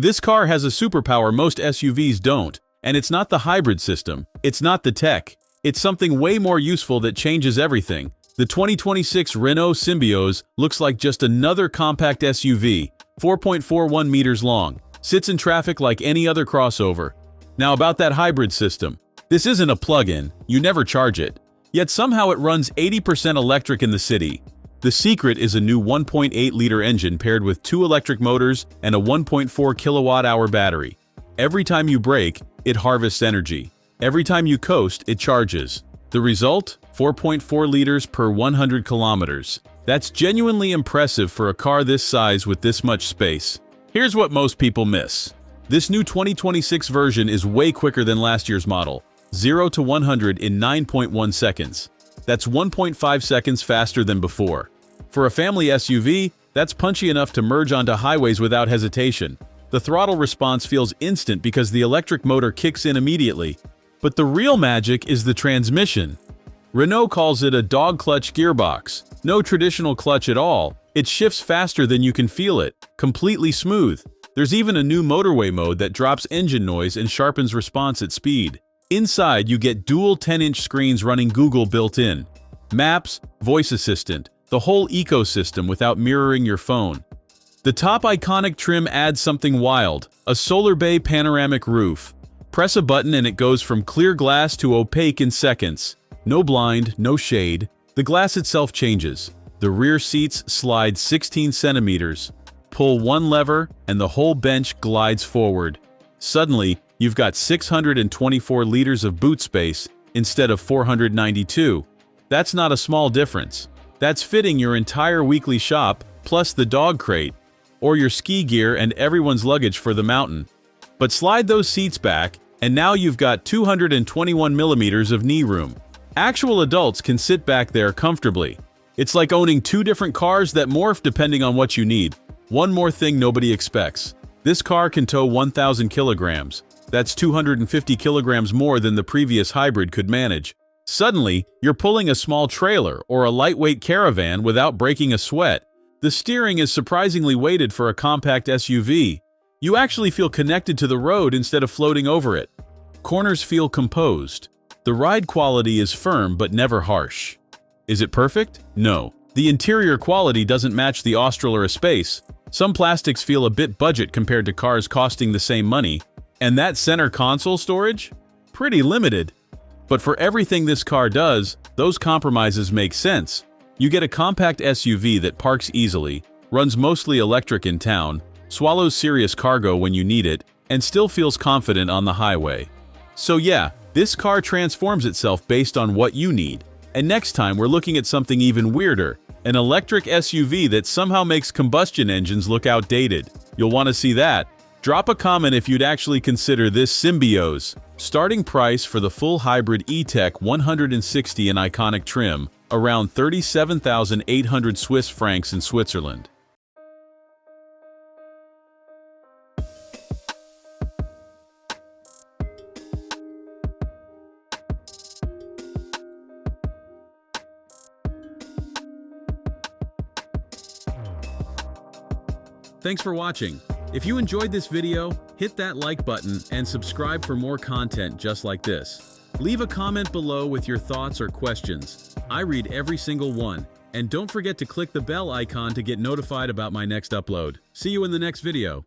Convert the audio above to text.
This car has a superpower most SUVs don't, and it's not the hybrid system, it's not the tech. It's something way more useful that changes everything. The 2026 Renault Symbioz looks like just another compact SUV, 4.41 meters long, sits in traffic like any other crossover. Now about that hybrid system. This isn't a plug-in, you never charge it. Yet somehow it runs 80% electric in the city. The secret is a new 1.8-liter engine paired with 2 electric motors and a 1.4 kilowatt-hour battery. Every time you brake, it harvests energy. Every time you coast, it charges. The result? 4.4 liters per 100 kilometers. That's genuinely impressive for a car this size with this much space. Here's what most people miss. This new 2026 version is way quicker than last year's model. 0 to 100 in 9.1 seconds. That's 1.5 seconds faster than before. For a family SUV, that's punchy enough to merge onto highways without hesitation. The throttle response feels instant because the electric motor kicks in immediately. But the real magic is the transmission. Renault calls it a dog clutch gearbox. No traditional clutch at all. It shifts faster than you can feel it, completely smooth. There's even a new motorway mode that drops engine noise and sharpens response at speed. Inside, you get dual 10-inch screens running Google built in. Maps, voice assistant, the whole ecosystem without mirroring your phone. The top iconic trim adds something wild, a Solarbay panoramic roof. Press a button and it goes from clear glass to opaque in seconds. No blind, no shade. The glass itself changes. The rear seats slide 16 centimeters. Pull one lever and the whole bench glides forward. Suddenly, you've got 624 liters of boot space instead of 492. That's not a small difference. That's fitting your entire weekly shop, plus the dog crate, or your ski gear and everyone's luggage for the mountain. But slide those seats back, and now you've got 221 millimeters of knee room. Actual adults can sit back there comfortably. It's like owning 2 different cars that morph depending on what you need. One more thing nobody expects. This car can tow 1,000 kilograms. That's 250 kilograms more than the previous hybrid could manage. Suddenly, you're pulling a small trailer or a lightweight caravan without breaking a sweat. The steering is surprisingly weighted for a compact SUV. You actually feel connected to the road instead of floating over it. Corners feel composed. The ride quality is firm but never harsh. Is it perfect? No. The interior quality doesn't match the Austral or Espace. Some plastics feel a bit budget compared to cars costing the same money. And that center console storage? Pretty limited. But for everything this car does, those compromises make sense. You get a compact SUV that parks easily, runs mostly electric in town, swallows serious cargo when you need it, and still feels confident on the highway. So yeah, this car transforms itself based on what you need. And next time we're looking at something even weirder, an electric SUV that somehow makes combustion engines look outdated. You'll want to see that. Drop a comment if you'd actually consider this Symbioz. Starting price for the full hybrid E-Tech 160 and iconic trim, around 37,800 Swiss francs in Switzerland. Thanks for watching. If you enjoyed this video, hit that like button and subscribe for more content just like this. Leave a comment below with your thoughts or questions. I read every single one. And don't forget to click the bell icon to get notified about my next upload. See you in the next video.